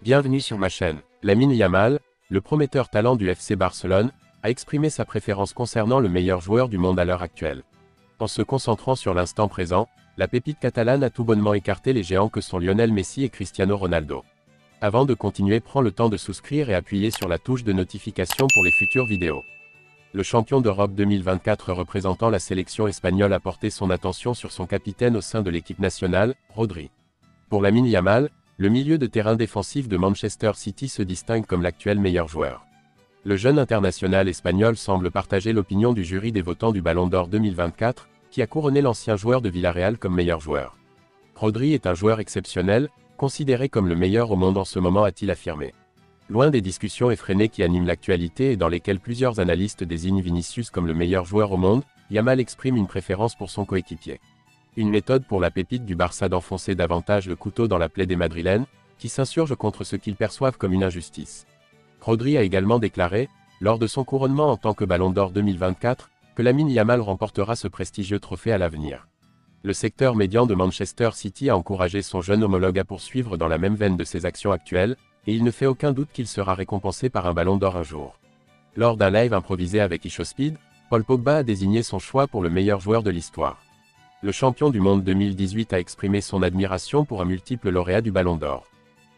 Bienvenue sur ma chaîne. Lamine Yamal, le prometteur talent du FC Barcelone, a exprimé sa préférence concernant le meilleur joueur du monde à l'heure actuelle. En se concentrant sur l'instant présent, la pépite catalane a tout bonnement écarté les géants que sont Lionel Messi et Cristiano Ronaldo. Avant de continuer, prends le temps de souscrire et appuyer sur la touche de notification pour les futures vidéos. Le champion d'Europe 2024 représentant la sélection espagnole a porté son attention sur son capitaine au sein de l'équipe nationale, Rodri. Pour Lamine Yamal, le milieu de terrain défensif de Manchester City se distingue comme l'actuel meilleur joueur. Le jeune international espagnol semble partager l'opinion du jury des votants du Ballon d'Or 2024, qui a couronné l'ancien joueur de Villarreal comme meilleur joueur. Rodri est un joueur exceptionnel, considéré comme le meilleur au monde en ce moment, a-t-il affirmé. Loin des discussions effrénées qui animent l'actualité et dans lesquelles plusieurs analystes désignent Vinicius comme le meilleur joueur au monde, Yamal exprime une préférence pour son coéquipier. Une méthode pour la pépite du Barça d'enfoncer davantage le couteau dans la plaie des Madrilènes, qui s'insurgent contre ce qu'ils perçoivent comme une injustice. Rodri a également déclaré, lors de son couronnement en tant que Ballon d'Or 2024, que Lamine Yamal remportera ce prestigieux trophée à l'avenir. Le secteur médian de Manchester City a encouragé son jeune homologue à poursuivre dans la même veine de ses actions actuelles, et il ne fait aucun doute qu'il sera récompensé par un Ballon d'Or un jour. Lors d'un live improvisé avec IShowSpeed, Paul Pogba a désigné son choix pour le meilleur joueur de l'histoire. Le champion du monde 2018 a exprimé son admiration pour un multiple lauréat du Ballon d'Or.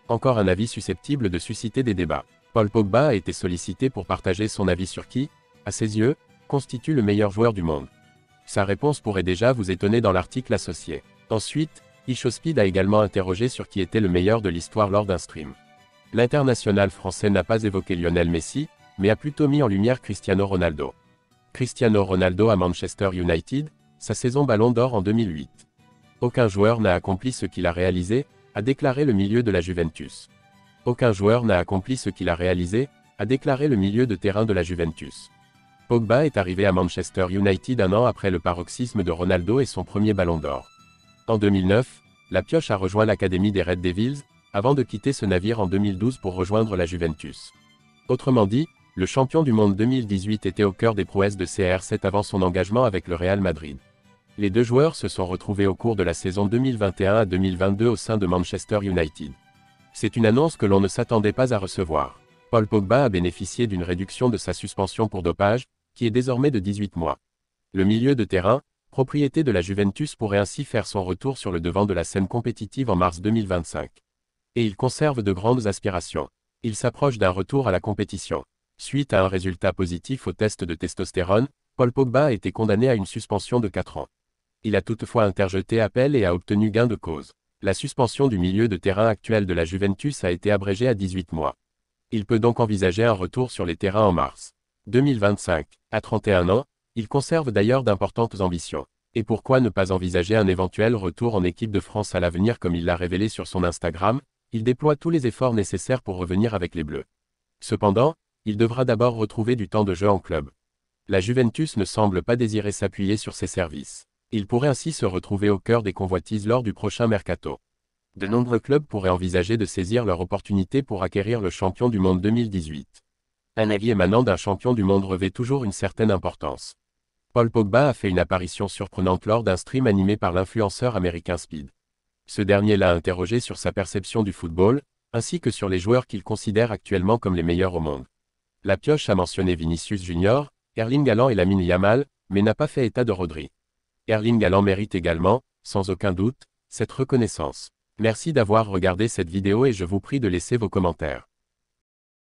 Encore un avis susceptible de susciter des débats. Paul Pogba a été sollicité pour partager son avis sur qui, à ses yeux, constitue le meilleur joueur du monde. Sa réponse pourrait déjà vous étonner dans l'article associé. Ensuite, IShowSpeed a également interrogé sur qui était le meilleur de l'histoire lors d'un stream. L'international français n'a pas évoqué Lionel Messi, mais a plutôt mis en lumière Cristiano Ronaldo. Cristiano Ronaldo à Manchester United, sa saison Ballon d'Or en 2008. Aucun joueur n'a accompli ce qu'il a réalisé, a déclaré le milieu de la Juventus. Aucun joueur n'a accompli ce qu'il a réalisé, a déclaré le milieu de terrain de la Juventus. Pogba est arrivé à Manchester United un an après le paroxysme de Ronaldo et son premier Ballon d'Or. En 2009, la pioche a rejoint l'académie des Red Devils, avant de quitter ce navire en 2012 pour rejoindre la Juventus. Autrement dit, le champion du monde 2018 était au cœur des prouesses de CR7 avant son engagement avec le Real Madrid. Les deux joueurs se sont retrouvés au cours de la saison 2021 à 2022 au sein de Manchester United. C'est une annonce que l'on ne s'attendait pas à recevoir. Paul Pogba a bénéficié d'une réduction de sa suspension pour dopage, qui est désormais de 18 mois. Le milieu de terrain, propriété de la Juventus, pourrait ainsi faire son retour sur le devant de la scène compétitive en mars 2025. Et il conserve de grandes aspirations. Il s'approche d'un retour à la compétition. Suite à un résultat positif au test de testostérone, Paul Pogba a été condamné à une suspension de 4 ans. Il a toutefois interjeté appel et a obtenu gain de cause. La suspension du milieu de terrain actuel de la Juventus a été abrégée à 18 mois. Il peut donc envisager un retour sur les terrains en mars 2025. À 31 ans, il conserve d'ailleurs d'importantes ambitions. Et pourquoi ne pas envisager un éventuel retour en équipe de France à l'avenir comme il l'a révélé sur son Instagram? Il déploie tous les efforts nécessaires pour revenir avec les Bleus. Cependant, il devra d'abord retrouver du temps de jeu en club. La Juventus ne semble pas désirer s'appuyer sur ses services. Il pourrait ainsi se retrouver au cœur des convoitises lors du prochain mercato. De nombreux clubs pourraient envisager de saisir leur opportunité pour acquérir le champion du monde 2018. Un avis émanant d'un champion du monde revêt toujours une certaine importance. Paul Pogba a fait une apparition surprenante lors d'un stream animé par l'influenceur américain Speed. Ce dernier l'a interrogé sur sa perception du football, ainsi que sur les joueurs qu'il considère actuellement comme les meilleurs au monde. La pioche a mentionné Vinicius Junior, Erling Haaland et Lamine Yamal, mais n'a pas fait état de Rodri. Erling Haaland mérite également, sans aucun doute, cette reconnaissance. Merci d'avoir regardé cette vidéo et je vous prie de laisser vos commentaires.